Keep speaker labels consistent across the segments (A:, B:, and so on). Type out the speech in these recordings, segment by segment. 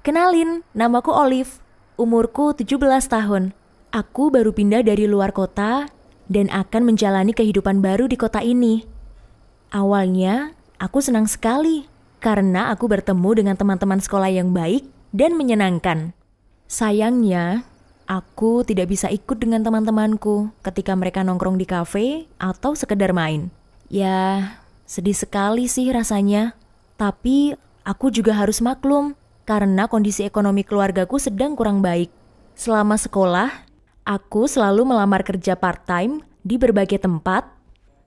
A: Kenalin, namaku Olive. Umurku 17 tahun. Aku baru pindah dari luar kota dan akan menjalani kehidupan baru di kota ini. Awalnya, aku senang sekali karena aku bertemu dengan teman-teman sekolah yang baik dan menyenangkan. Sayangnya, aku tidak bisa ikut dengan teman-temanku ketika mereka nongkrong di kafe atau sekedar main. Ya, sedih sekali sih rasanya. Tapi aku juga harus maklum karena kondisi ekonomi keluargaku sedang kurang baik. Selama sekolah, aku selalu melamar kerja part-time di berbagai tempat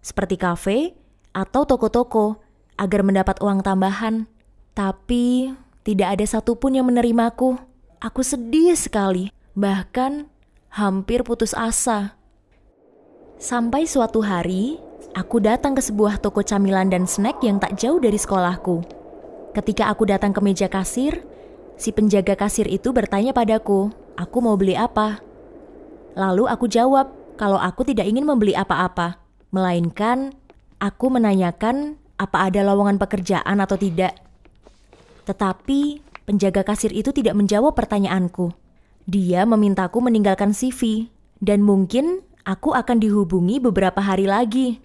A: seperti kafe atau toko-toko agar mendapat uang tambahan. Tapi tidak ada satupun yang menerimaku. Aku sedih sekali, bahkan hampir putus asa. Sampai suatu hari, aku datang ke sebuah toko camilan dan snack yang tak jauh dari sekolahku. Ketika aku datang ke meja kasir, si penjaga kasir itu bertanya padaku, aku mau beli apa? Lalu aku jawab kalau aku tidak ingin membeli apa-apa, melainkan aku menanyakan apa ada lowongan pekerjaan atau tidak. Tetapi penjaga kasir itu tidak menjawab pertanyaanku. Dia memintaku meninggalkan CV, dan mungkin aku akan dihubungi beberapa hari lagi.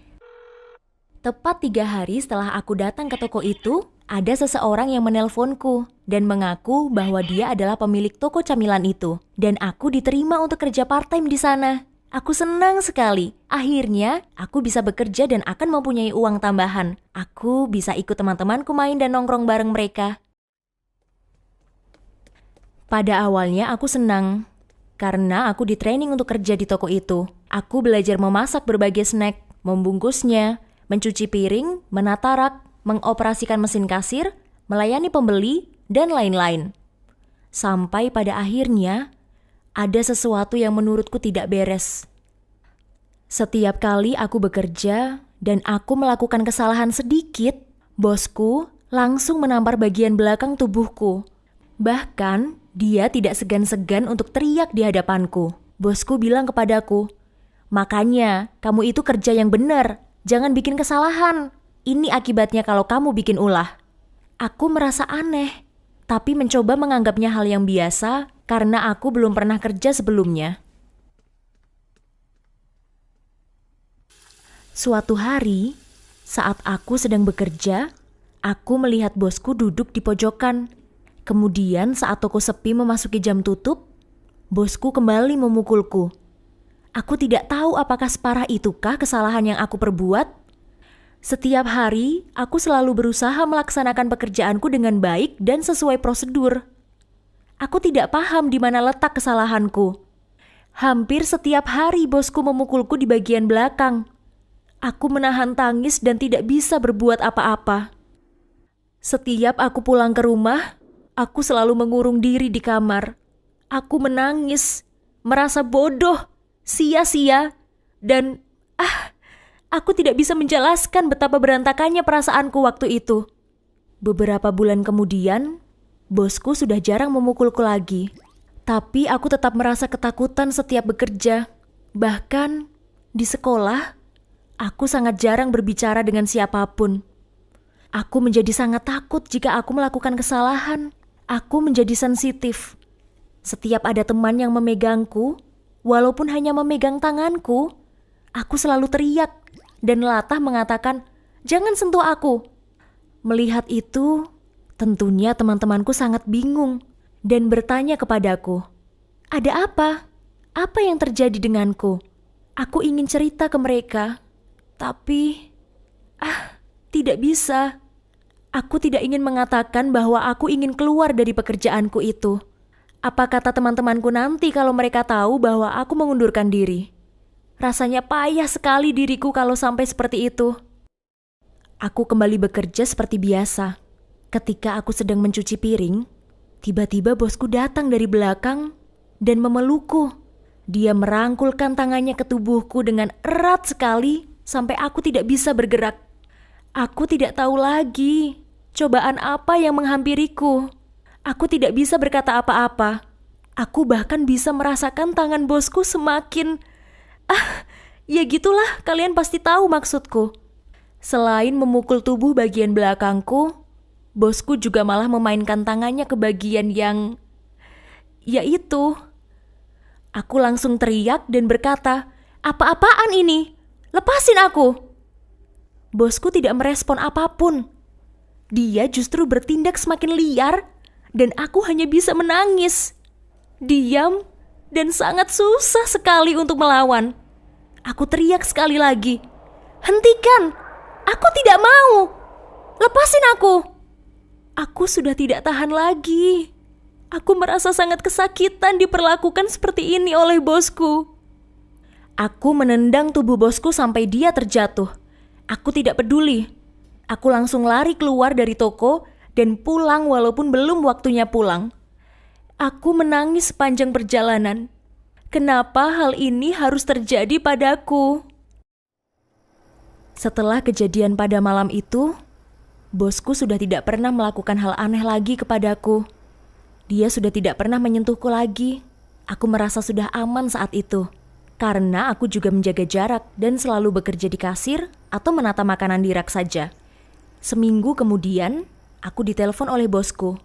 A: Tepat 3 hari setelah aku datang ke toko itu, ada seseorang yang menelponku dan mengaku bahwa dia adalah pemilik toko camilan itu, dan aku diterima untuk kerja part-time di sana. Aku senang sekali. Akhirnya, aku bisa bekerja dan akan mempunyai uang tambahan. Aku bisa ikut teman-temanku main dan nongkrong bareng mereka. Pada awalnya aku senang, karena aku di-training untuk kerja di toko itu. Aku belajar memasak berbagai snack, membungkusnya, mencuci piring, menata rak, mengoperasikan mesin kasir, melayani pembeli, dan lain-lain. Sampai pada akhirnya, ada sesuatu yang menurutku tidak beres. Setiap kali aku bekerja dan aku melakukan kesalahan sedikit, bosku langsung menampar bagian belakang tubuhku. Bahkan, dia tidak segan-segan untuk teriak di hadapanku. Bosku bilang kepadaku, "Makanya, kamu itu kerja yang benar. Jangan bikin kesalahan. Ini akibatnya kalau kamu bikin ulah." Aku merasa aneh, tapi mencoba menganggapnya hal yang biasa karena aku belum pernah kerja sebelumnya. Suatu hari, saat aku sedang bekerja, aku melihat bosku duduk di pojokan. Kemudian saat toko sepi memasuki jam tutup, bosku kembali memukulku. Aku tidak tahu apakah separah itukah kesalahan yang aku perbuat. Setiap hari, aku selalu berusaha melaksanakan pekerjaanku dengan baik dan sesuai prosedur. Aku tidak paham di mana letak kesalahanku. Hampir setiap hari bosku memukulku di bagian belakang. Aku menahan tangis dan tidak bisa berbuat apa-apa. Setiap aku pulang ke rumah, aku selalu mengurung diri di kamar. Aku menangis, merasa bodoh, sia-sia, dan aku tidak bisa menjelaskan betapa berantakannya perasaanku waktu itu. Beberapa bulan kemudian, bosku sudah jarang memukulku lagi. Tapi aku tetap merasa ketakutan setiap bekerja. Bahkan di sekolah, aku sangat jarang berbicara dengan siapapun. Aku menjadi sangat takut jika aku melakukan kesalahan. Aku menjadi sensitif. Setiap ada teman yang memegangku, walaupun hanya memegang tanganku, aku selalu teriak dan latah mengatakan, "Jangan sentuh aku." Melihat itu, tentunya teman-temanku sangat bingung dan bertanya kepadaku, "Ada apa? Apa yang terjadi denganku?" Aku ingin cerita ke mereka, tapi tidak bisa. Aku tidak ingin mengatakan bahwa aku ingin keluar dari pekerjaanku itu. Apa kata teman-temanku nanti kalau mereka tahu bahwa aku mengundurkan diri? Rasanya payah sekali diriku kalau sampai seperti itu. Aku kembali bekerja seperti biasa. Ketika aku sedang mencuci piring, tiba-tiba bosku datang dari belakang dan memelukku. Dia merangkulkan tangannya ke tubuhku dengan erat sekali sampai aku tidak bisa bergerak. Aku tidak tahu lagi cobaan apa yang menghampiriku. Aku tidak bisa berkata apa-apa. Aku bahkan bisa merasakan tangan bosku semakin... ya gitulah, kalian pasti tahu maksudku. Selain memukul tubuh bagian belakangku, bosku juga malah memainkan tangannya ke bagian yang... yaitu. Aku langsung teriak dan berkata, "Apa-apaan ini? Lepasin aku!" Bosku tidak merespon apapun. Dia justru bertindak semakin liar dan aku hanya bisa menangis. Diam dan sangat susah sekali untuk melawan. Aku teriak sekali lagi, "Hentikan! Aku tidak mau! Lepasin aku!" Aku sudah tidak tahan lagi. Aku merasa sangat kesakitan diperlakukan seperti ini oleh bosku. Aku menendang tubuh bosku sampai dia terjatuh. Aku tidak peduli. Aku langsung lari keluar dari toko dan pulang walaupun belum waktunya pulang. Aku menangis sepanjang perjalanan. Kenapa hal ini harus terjadi padaku? Setelah kejadian pada malam itu, bosku sudah tidak pernah melakukan hal aneh lagi kepadaku. Dia sudah tidak pernah menyentuhku lagi. Aku merasa sudah aman saat itu. Karena aku juga menjaga jarak dan selalu bekerja di kasir atau menata makanan di rak saja. Seminggu kemudian, aku ditelepon oleh bosku.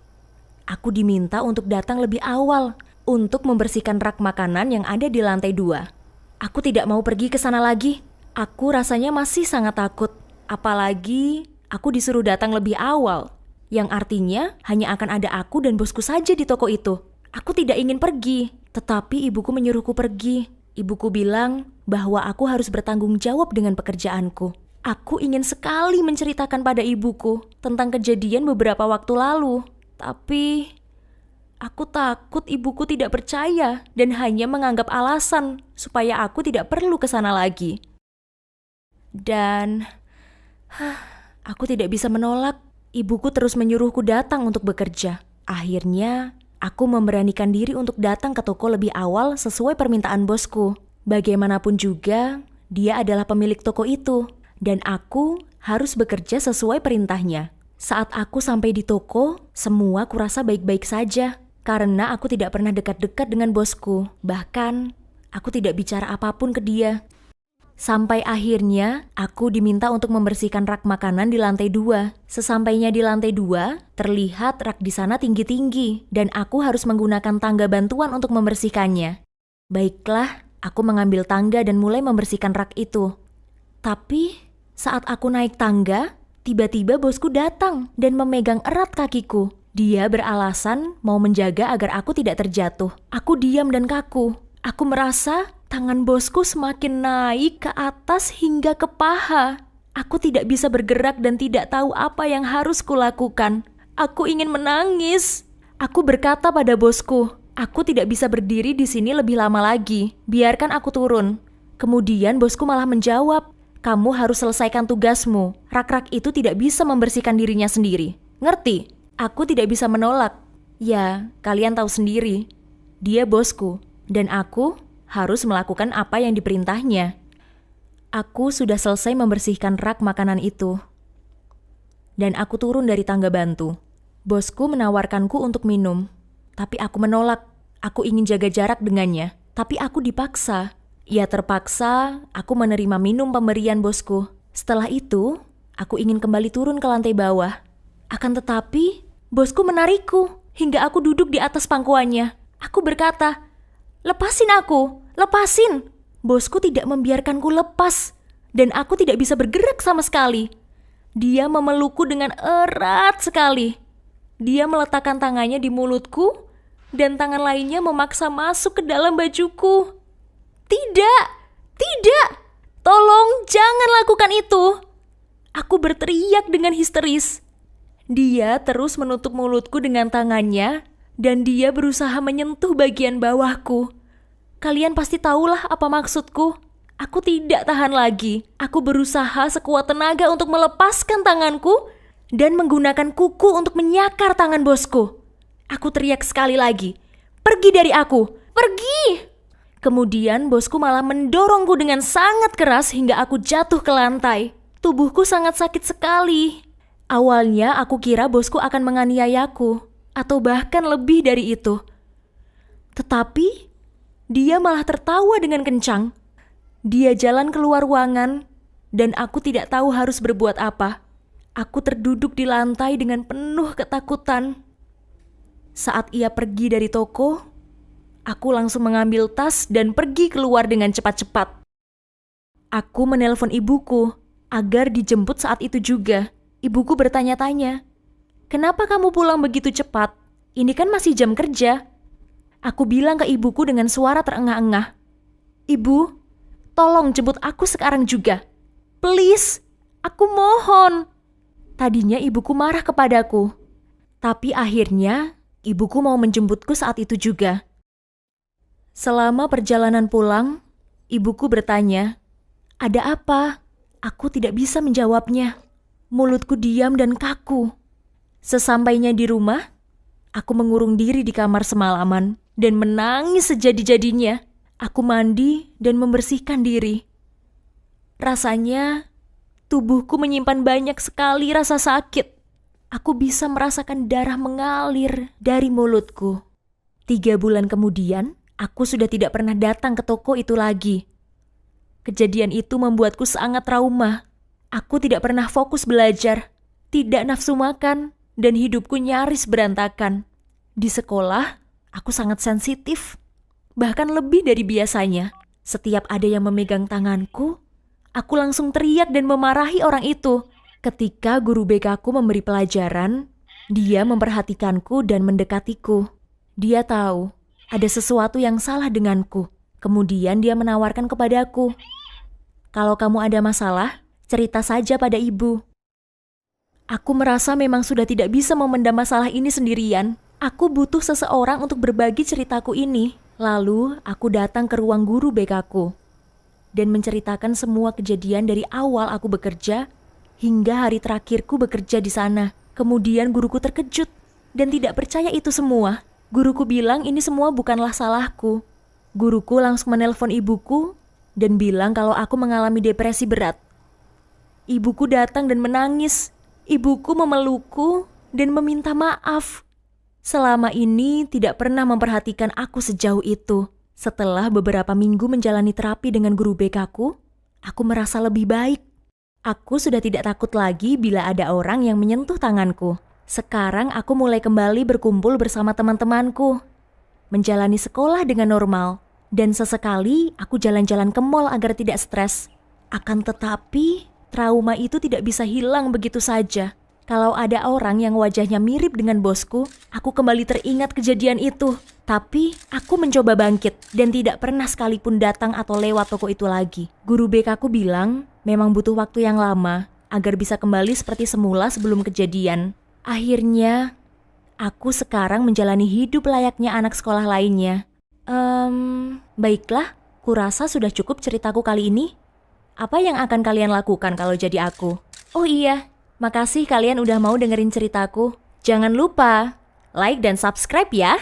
A: Aku diminta untuk datang lebih awal untuk membersihkan rak makanan yang ada di lantai 2. Aku tidak mau pergi ke sana lagi. Aku rasanya masih sangat takut. Apalagi aku disuruh datang lebih awal, yang artinya hanya akan ada aku dan bosku saja di toko itu. Aku tidak ingin pergi, tetapi ibuku menyuruhku pergi. Ibuku bilang bahwa aku harus bertanggung jawab dengan pekerjaanku. Aku ingin sekali menceritakan pada ibuku tentang kejadian beberapa waktu lalu. Tapi aku takut ibuku tidak percaya dan hanya menganggap alasan supaya aku tidak perlu ke sana lagi. Dan aku tidak bisa menolak. Ibuku terus menyuruhku datang untuk bekerja. Akhirnya, aku memberanikan diri untuk datang ke toko lebih awal sesuai permintaan bosku. Bagaimanapun juga, dia adalah pemilik toko itu, dan aku harus bekerja sesuai perintahnya. Saat aku sampai di toko, semua kurasa baik-baik saja, karena aku tidak pernah dekat-dekat dengan bosku. Bahkan, aku tidak bicara apapun ke dia. Sampai akhirnya, aku diminta untuk membersihkan rak makanan di lantai 2. Sesampainya di lantai 2, terlihat rak di sana tinggi-tinggi, dan aku harus menggunakan tangga bantuan untuk membersihkannya. Baiklah, aku mengambil tangga dan mulai membersihkan rak itu. Tapi, saat aku naik tangga, tiba-tiba bosku datang dan memegang erat kakiku. Dia beralasan mau menjaga agar aku tidak terjatuh. Aku diam dan kaku. Aku merasa tangan bosku semakin naik ke atas hingga ke paha. Aku tidak bisa bergerak dan tidak tahu apa yang harus kulakukan. Aku ingin menangis. Aku berkata pada bosku, "Aku tidak bisa berdiri di sini lebih lama lagi. Biarkan aku turun." Kemudian bosku malah menjawab, "Kamu harus selesaikan tugasmu. Rak-rak itu tidak bisa membersihkan dirinya sendiri. Ngerti?" Aku tidak bisa menolak. Ya, kalian tahu sendiri. Dia bosku. Dan aku harus melakukan apa yang diperintahnya. Aku sudah selesai membersihkan rak makanan itu. Dan aku turun dari tangga bantu. Bosku menawarkanku untuk minum. Tapi aku menolak. Aku ingin jaga jarak dengannya. Tapi aku dipaksa. Ya terpaksa, aku menerima minum pemberian bosku. Setelah itu, aku ingin kembali turun ke lantai bawah. Akan tetapi, bosku menarikku hingga aku duduk di atas pangkuannya. Aku berkata, "Lepasin aku, lepasin." Bosku tidak membiarkanku lepas, dan aku tidak bisa bergerak sama sekali. Dia memelukku dengan erat sekali. Dia meletakkan tangannya di mulutku, dan tangan lainnya memaksa masuk ke dalam bajuku. "Tidak, tidak, tolong jangan lakukan itu." Aku berteriak dengan histeris. Dia terus menutup mulutku dengan tangannya, dan dia berusaha menyentuh bagian bawahku. Kalian pasti tahulah apa maksudku. Aku tidak tahan lagi. Aku berusaha sekuat tenaga untuk melepaskan tanganku dan menggunakan kuku untuk menyakar tangan bosku. Aku teriak sekali lagi, "Pergi dari aku, pergi!" Kemudian bosku malah mendorongku dengan sangat keras hingga aku jatuh ke lantai. Tubuhku sangat sakit sekali. Awalnya aku kira bosku akan menganiayaku, atau bahkan lebih dari itu. Tetapi, dia malah tertawa dengan kencang. Dia jalan keluar ruangan, dan aku tidak tahu harus berbuat apa. Aku terduduk di lantai dengan penuh ketakutan. Saat ia pergi dari toko, aku langsung mengambil tas dan pergi keluar dengan cepat-cepat. Aku menelpon ibuku agar dijemput saat itu juga. Ibuku bertanya-tanya, "Kenapa kamu pulang begitu cepat? Ini kan masih jam kerja." Aku bilang ke ibuku dengan suara terengah-engah, "Ibu, tolong jemput aku sekarang juga. Please, aku mohon." Tadinya ibuku marah kepadaku, tapi akhirnya ibuku mau menjemputku saat itu juga. Selama perjalanan pulang, ibuku bertanya, "Ada apa?" Aku tidak bisa menjawabnya. Mulutku diam dan kaku. Sesampainya di rumah, aku mengurung diri di kamar semalaman dan menangis sejadi-jadinya. Aku mandi dan membersihkan diri. Rasanya tubuhku menyimpan banyak sekali rasa sakit. Aku bisa merasakan darah mengalir dari mulutku. 3 bulan kemudian, aku sudah tidak pernah datang ke toko itu lagi. Kejadian itu membuatku sangat trauma. Aku tidak pernah fokus belajar, tidak nafsu makan, dan hidupku nyaris berantakan. Di sekolah, aku sangat sensitif, bahkan lebih dari biasanya. Setiap ada yang memegang tanganku, aku langsung teriak dan memarahi orang itu. Ketika guru BK ku memberi pelajaran, dia memperhatikanku dan mendekatiku. Dia tahu ada sesuatu yang salah denganku. Kemudian dia menawarkan kepadaku, "Kalau kamu ada masalah, cerita saja pada ibu." Aku merasa memang sudah tidak bisa memendam masalah ini sendirian. Aku butuh seseorang untuk berbagi ceritaku ini. Lalu aku datang ke ruang guru BK ku dan menceritakan semua kejadian dari awal aku bekerja hingga hari terakhirku bekerja di sana. Kemudian guruku terkejut dan tidak percaya itu semua. Guruku bilang ini semua bukanlah salahku. Guruku langsung menelpon ibuku dan bilang kalau aku mengalami depresi berat. Ibuku datang dan menangis. Ibuku memelukku dan meminta maaf. Selama ini tidak pernah memperhatikan aku sejauh itu. Setelah beberapa minggu menjalani terapi dengan guru BK ku, aku merasa lebih baik. Aku sudah tidak takut lagi bila ada orang yang menyentuh tanganku. Sekarang aku mulai kembali berkumpul bersama teman-temanku, menjalani sekolah dengan normal, dan sesekali aku jalan-jalan ke mall agar tidak stres. Akan tetapi, trauma itu tidak bisa hilang begitu saja. Kalau ada orang yang wajahnya mirip dengan bosku, aku kembali teringat kejadian itu. Tapi aku mencoba bangkit dan tidak pernah sekalipun datang atau lewat toko itu lagi. Guru BK ku bilang memang butuh waktu yang lama agar bisa kembali seperti semula sebelum kejadian. Akhirnya, aku sekarang menjalani hidup layaknya anak sekolah lainnya. Baiklah, kurasa sudah cukup ceritaku kali ini. Apa yang akan kalian lakukan kalau jadi aku? Oh iya, makasih kalian udah mau dengerin ceritaku. Jangan lupa like dan subscribe ya.